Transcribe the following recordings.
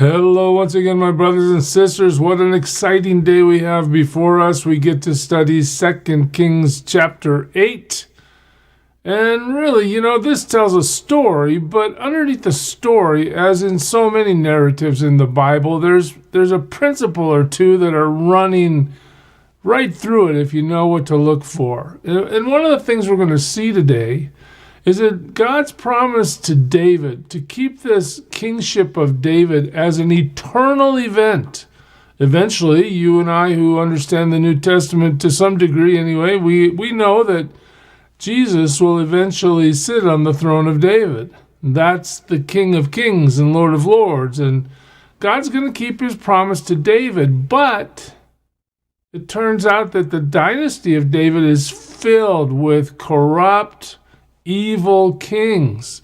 Hello once again, my brothers and sisters. What an exciting day we have before us. We get to study 2 Kings chapter 8. And really, this tells a story, but underneath the story, as in so many narratives in the Bible, there's a principle or two that are running right through it if you know what to look for. And one of the things we're going to see today is that God's promise to David to keep this kingship of David as an eternal event. Eventually, you and I who understand the New Testament to some degree anyway, we know that Jesus will eventually sit on the throne of David. That's the King of Kings and Lord of Lords. And God's going to keep his promise to David, but it turns out that the dynasty of David is filled with corrupt, evil kings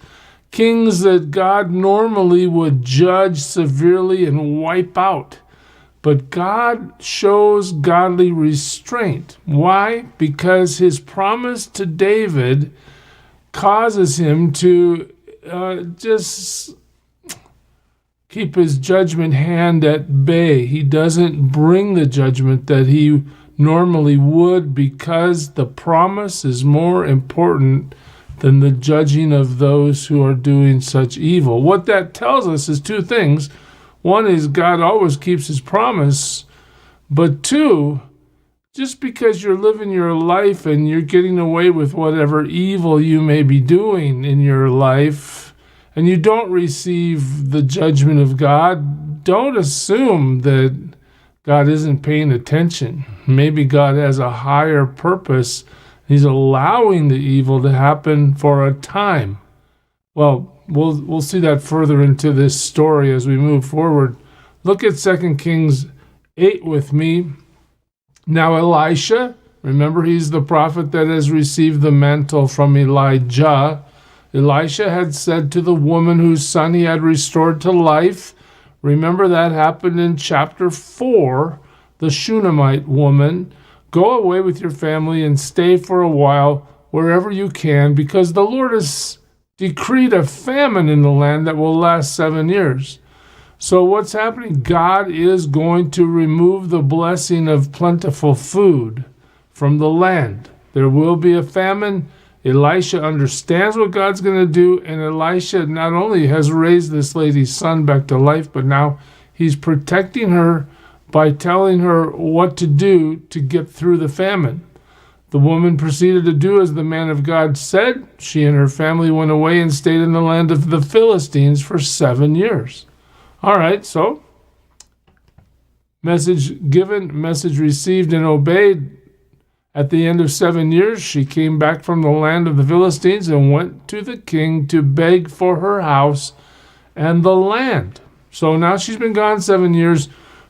that God normally would judge severely and wipe out. But God shows godly restraint. Why? Because his promise to David causes him to just keep his judgment hand at bay. He doesn't bring the judgment that he normally would because the promise is more important than the judging of those who are doing such evil. What that tells us is two things. One is God always keeps his promise, but two, just because you're living your life and you're getting away with whatever evil you may be doing in your life, and you don't receive the judgment of God, don't assume that God isn't paying attention. Maybe God has a higher purpose. He's allowing the evil to happen for a time. Well, we'll see that further into this story as we move forward. Look at 2 Kings 8 with me. Now Elisha, remember he's the prophet that has received the mantle from Elijah. Elisha had said to the woman whose son he had restored to life, remember that happened in chapter 4, the Shunammite woman, go away with your family and stay for a while wherever you can, because the Lord has decreed a famine in the land that will last 7 years. So what's happening? God is going to remove the blessing of plentiful food from the land. There will be a famine. Elisha understands what God's going to do, and Elisha not only has raised this lady's son back to life, but now he's protecting her by telling her what to do to get through the famine. The woman proceeded to do as the man of God said. She and her family went away and stayed in the land of the Philistines for 7 years. All right, so message given, message received and obeyed. At the end of 7 years, she came back from the land of the Philistines and went to the king to beg for her house and the land. So now she's been gone 7 years.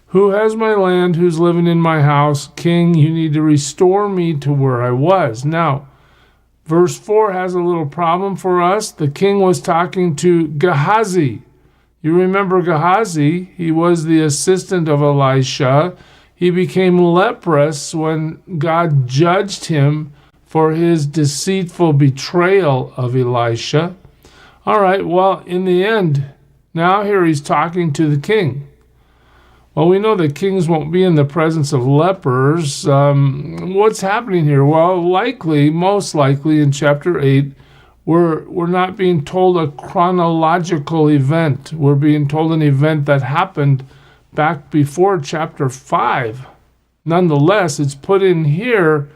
Who has my land? Who's living in my house? King, you need to restore me to where I was. Now, verse 4 has a little problem for us. The king was talking to Gehazi. You remember Gehazi? He was the assistant of Elisha. He became leprous when God judged him for his deceitful betrayal of Elisha. All right, well, in the end, now here he's talking to the king. Well, we know that kings won't be in the presence of lepers. What's happening here? Well, most likely in chapter 8, we're not being told a chronological event. We're being told an event that happened back before chapter 5. Nonetheless, it's put in here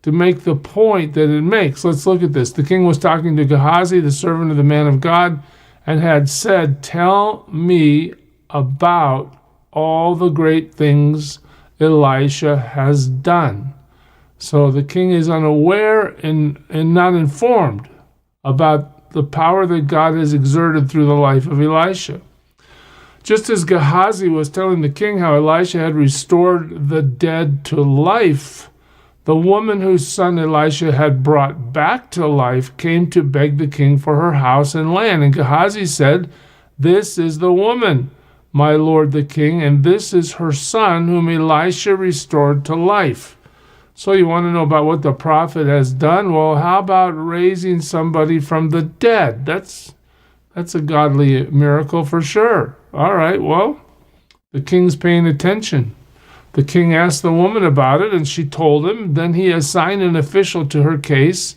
to make the point that it makes. Let's look at this. The king was talking to Gehazi, the servant of the man of God, and had said, tell me about all the great things Elisha has done. So the king is unaware and not informed about the power that God has exerted through the life of Elisha. Just as Gehazi was telling the king how Elisha had restored the dead to life, the woman whose son Elisha had brought back to life came to beg the king for her house and land. And Gehazi said, this is the woman, my lord the king, and this is her son whom Elisha restored to life. So you want to know about what the prophet has done? Well, how about raising somebody from the dead? That's a godly miracle for sure. All right, well, the king's paying attention. The king asked the woman about it, and she told him. Then he assigned an official to her case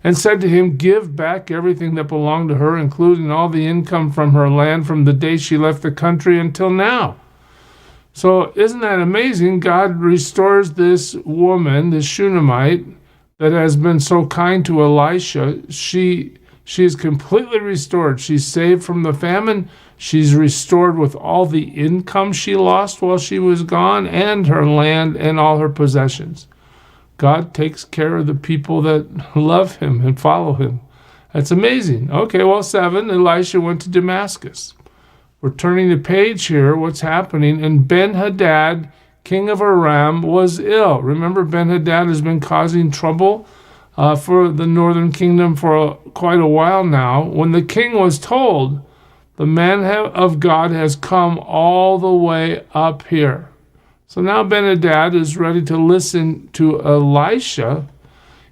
and said to him, "Give back everything that belonged to her, including all the income from her land from the day she left the country until now." So isn't that amazing? God restores this woman, this Shunammite, that has been so kind to Elisha. She is completely restored. She's saved from the famine. She's restored with all the income she lost while she was gone, and her land and all her possessions. God takes care of the people that love him and follow him. That's amazing. Okay, well, 7, Elisha went to Damascus. We're turning the page here. What's happening? And Ben-Hadad, king of Aram, was ill. Remember, Ben-Hadad has been causing trouble for the northern kingdom for quite a while now. When the king was told, the man of God has come all the way up here. So now Ben-Hadad is ready to listen to Elisha.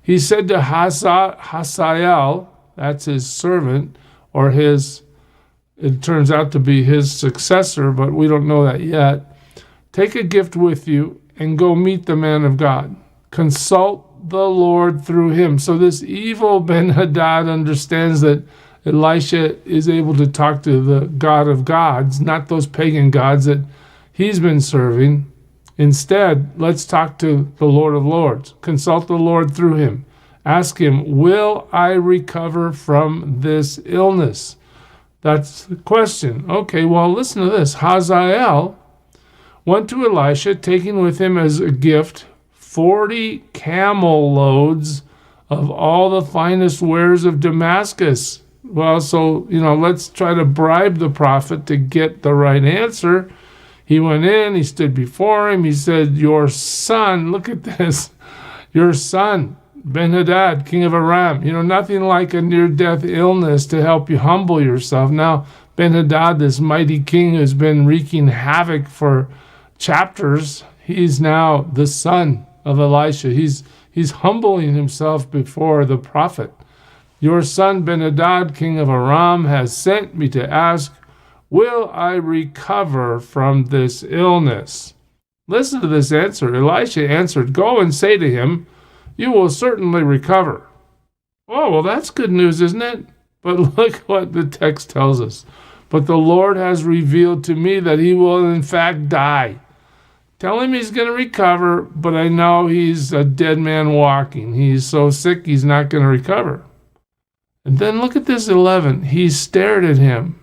He said to Hazael, that's his servant, or it turns out to be his successor, but we don't know that yet. "Take a gift with you and go meet the man of God. Consult the Lord through him." So this evil Ben-Hadad understands that Elisha is able to talk to the God of gods, not those pagan gods that he's been serving. Instead, let's talk to the Lord of Lords. Consult the Lord through him. Ask him, "Will I recover from this illness?" That's the question. Okay, well, listen to this. Hazael went to Elisha, taking with him as a gift 40 camel loads of all the finest wares of Damascus. Well, so, let's try to bribe the prophet to get the right answer. He went in, he stood before him, he said, "Your son," look at this, "your son, Ben-Hadad, king of Aram," nothing like a near-death illness to help you humble yourself. Now, Ben-Hadad, this mighty king who's been wreaking havoc for chapters, he's now the son of Elisha. He's humbling himself before the prophet. "Your son Ben-Hadad, king of Aram, has sent me to ask, will I recover from this illness?" Listen to this answer. Elisha answered, "Go and say to him, you will certainly recover." Oh, well, that's good news, isn't it? But look what the text tells us. "But the Lord has revealed to me that he will in fact die. Tell him he's going to recover, but I know he's a dead man walking. He's so sick he's not going to recover." And then look at this 11. He stared at him.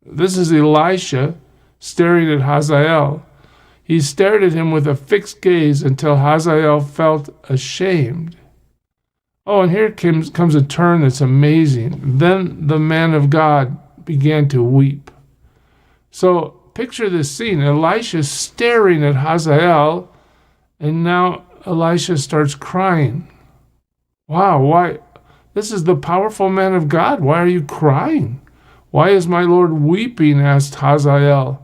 This is Elisha staring at Hazael. He stared at him with a fixed gaze until Hazael felt ashamed. Oh, and here comes a turn that's amazing. Then the man of God began to weep. So picture this scene. Elisha staring at Hazael, and now Elisha starts crying. Wow, why? This is the powerful man of God. Why are you crying? "Why is my Lord weeping?" asked Hazael.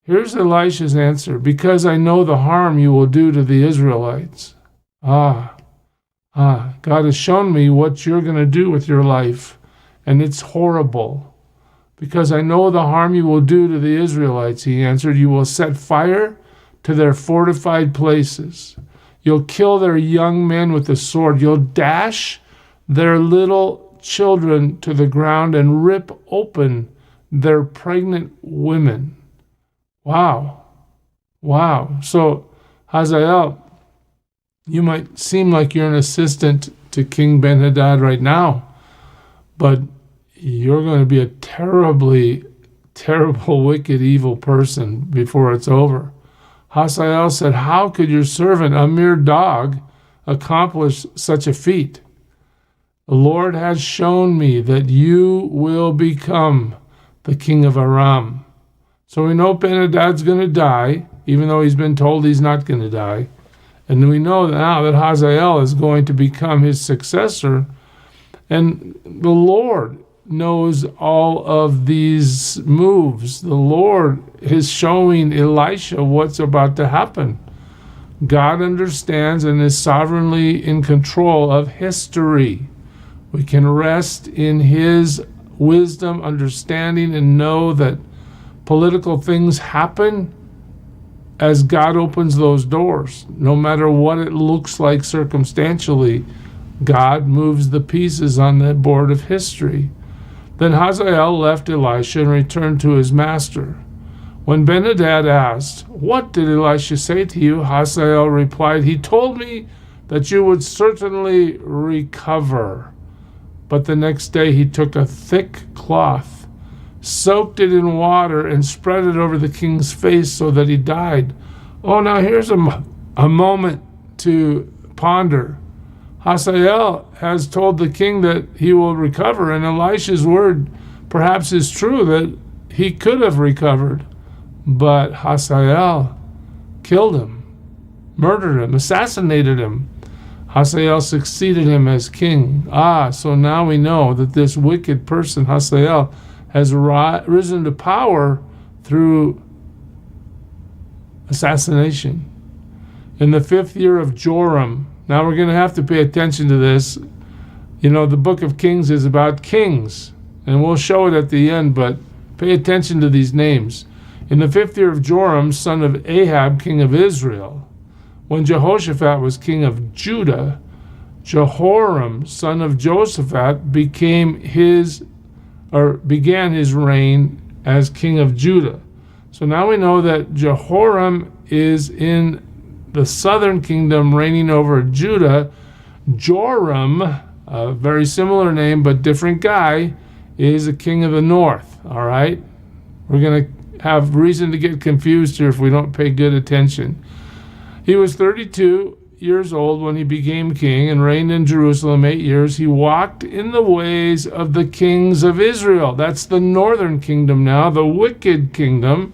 Here's Elisha's answer. "Because I know the harm you will do to the Israelites." God has shown me what you're going to do with your life, and it's horrible. "Because I know the harm you will do to the Israelites," he answered. "You will set fire to their fortified places. You'll kill their young men with the sword. You'll dash their little children to the ground and rip open their pregnant women." Wow. So, Hazael, you might seem like you're an assistant to King Ben-Hadad right now, but you're going to be a terribly, terrible, wicked, evil person before it's over. Hazael said, "How could your servant, a mere dog, accomplish such a feat? The Lord has shown me that you will become the king of Aram." So we know Ben-Hadad's going to die, even though he's been told he's not going to die. And we know now that Hazael is going to become his successor. And the Lord knows all of these moves. The Lord is showing Elisha what's about to happen. God understands and is sovereignly in control of history. We can rest in his wisdom, understanding, and know that political things happen as God opens those doors. No matter what it looks like circumstantially, God moves the pieces on the board of history. Then Hazael left Elisha and returned to his master. When Ben-Hadad asked, "What did Elisha say to you?" Hazael replied, "He told me that you would certainly recover." But the next day he took a thick cloth, soaked it in water, and spread it over the king's face so that he died. Oh, now here's a moment to ponder. Hazael has told the king that he will recover, and Elisha's word perhaps is true that he could have recovered. But Hazael killed him, murdered him, assassinated him. Hazael succeeded him as king. So now we know that this wicked person, Hazael, has risen to power through assassination. In the 5th year of Joram, now we're going to have to pay attention to this. You know, the book of Kings is about kings, and we'll show it at the end, but pay attention to these names. In the 5th year of Joram, son of Ahab, king of Israel, when Jehoshaphat was king of Judah, Jehoram, son of Joshaphat, began his reign as king of Judah. So now we know that Jehoram is in the southern kingdom reigning over Judah. Joram, a very similar name but different guy, is a king of the north. All right? We're going to have reason to get confused here if we don't pay good attention. He was 32 years old when he became king and reigned in Jerusalem 8 years. He walked in the ways of the kings of Israel. That's the northern kingdom now, the wicked kingdom,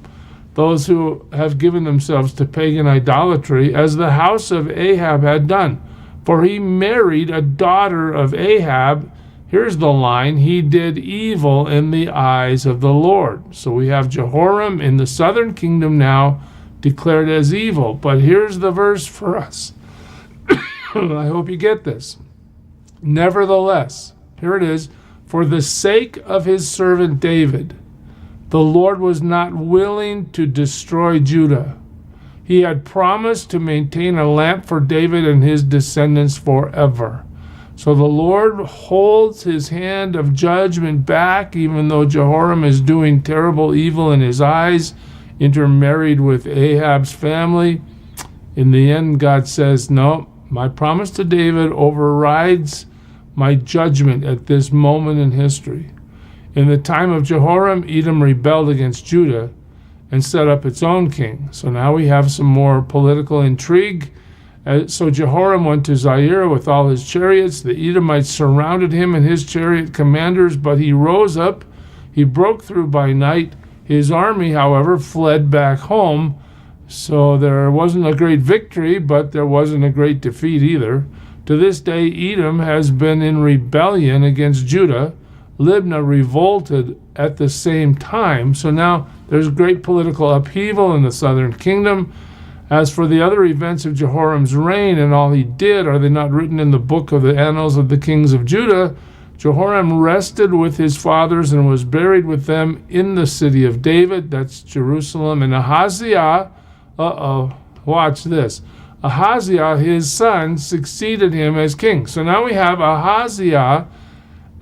those who have given themselves to pagan idolatry, as the house of Ahab had done. For he married a daughter of Ahab. Here's the line: he did evil in the eyes of the Lord. So we have Jehoram in the southern kingdom now declared as evil. But here's the verse for us. I hope you get this. Nevertheless, here it is, for the sake of his servant David, the Lord was not willing to destroy Judah. He had promised to maintain a lamp for David and his descendants forever. So the Lord holds his hand of judgment back, even though Jehoram is doing terrible evil in his eyes, intermarried with Ahab's family. In the end, God says, no, my promise to David overrides my judgment at this moment in history. In the time of Jehoram, Edom rebelled against Judah and set up its own king. So now we have some more political intrigue. So Jehoram went to Zaire with all his chariots. The Edomites surrounded him and his chariot commanders, but he rose up. He broke through by night. His army, however, fled back home. So there wasn't a great victory, but there wasn't a great defeat either. To this day, Edom has been in rebellion against Judah. Libnah revolted at the same time. So now there's great political upheaval in the southern kingdom. As for the other events of Jehoram's reign and all he did, are they not written in the book of the annals of the kings of Judah? Jehoram rested with his fathers and was buried with them in the city of David, that's Jerusalem. And Ahaziah, watch this. Ahaziah, his son, succeeded him as king. So now we have Ahaziah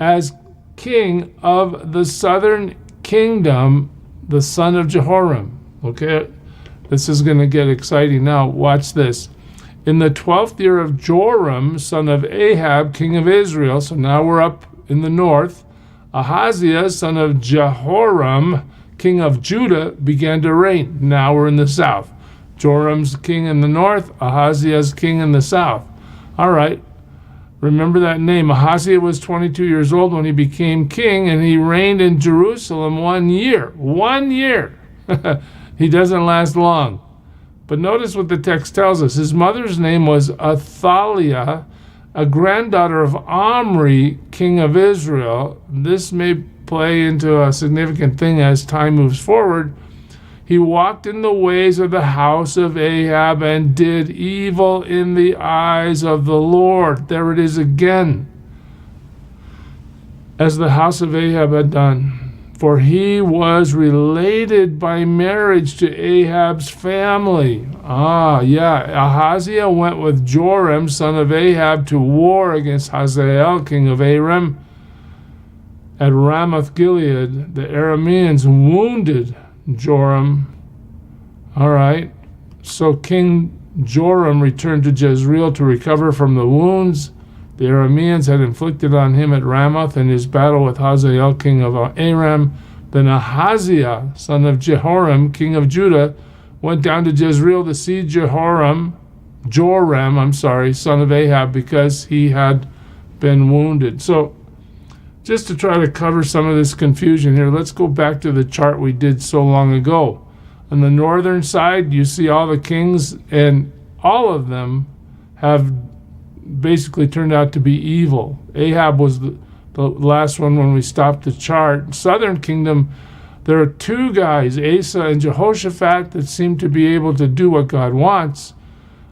as king of the southern kingdom, the son of Jehoram. Okay, this is going to get exciting now. Watch this. In the 12th year of Joram, son of Ahab, king of Israel, so now we're up in the north, Ahaziah, son of Jehoram, king of Judah, began to reign. Now we're in the south. Joram's king in the north, Ahaziah's king in the south. All right. Remember that name. Ahaziah was 22 years old when he became king, and he reigned in Jerusalem 1 year. 1 year. He doesn't last long. But notice what the text tells us. His mother's name was Athaliah, a granddaughter of Omri, king of Israel. This may play into a significant thing as time moves forward. He walked in the ways of the house of Ahab and did evil in the eyes of the Lord. There it is again. As the house of Ahab had done. for he was related by marriage to Ahab's family. Ahaziah went with Joram, son of Ahab, to war against Hazael, king of Aram, at Ramoth Gilead. The Arameans wounded Joram. All right. So King Joram returned to Jezreel to recover from the wounds the Arameans had inflicted on him at Ramoth in his battle with Hazael, king of Aram. Then Ahaziah, son of Joram, king of Judah, went down to Jezreel to see Joram, son of Ahab, because he had been wounded. So just to try to cover some of this confusion here, let's go back to the chart we did so long ago. On the northern side, you see all the kings, and all of them have basically turned out to be evil. Ahab was the last one when we stopped the chart. Southern kingdom, there are two guys, Asa and Jehoshaphat, that seem to be able to do what God wants.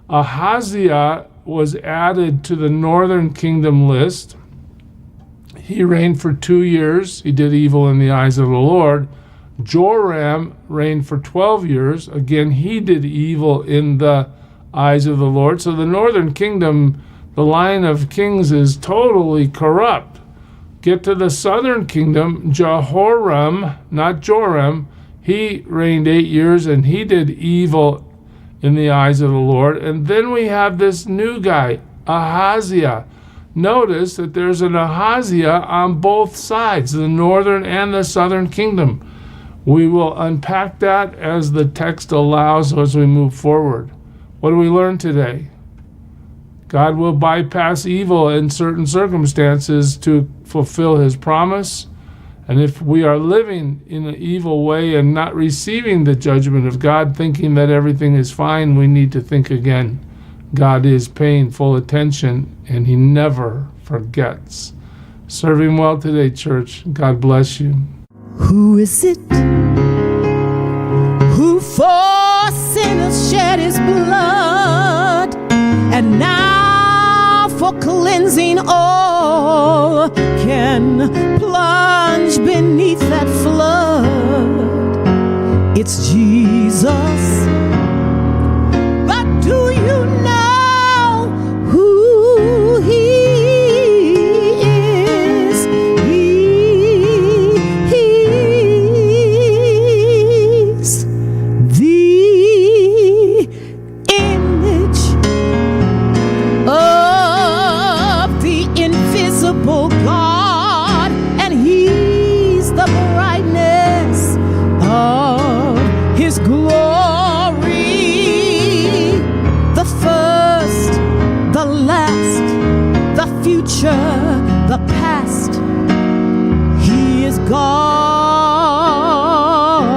Ahaziah was added to the northern kingdom list. He reigned for 2 years. He did evil in the eyes of the Lord. Joram reigned for 12 years. Again, he did evil in the eyes of the Lord. So the northern kingdom, the line of kings, is totally corrupt. Get to the southern kingdom, Jehoram, not Joram, he reigned 8 years and he did evil in the eyes of the Lord. And then we have this new guy, Ahaziah. Notice that there's an Ahaziah on both sides, the northern and the southern kingdom. We will unpack that as the text allows as we move forward. What do we learn today? God will bypass evil in certain circumstances to fulfill his promise. And if we are living in an evil way and not receiving the judgment of God, thinking that everything is fine, we need to think again. God is paying full attention, and he never forgets. Serve him well today, church. God bless you. Who is it who for sinners shed his blood, and now for cleansing all can plunge beneath that flood? It's Jesus. But do you know who he is? He's the image of the invisible God, and he's the brightness of his glory, the first, the last, the future, the past. He is God.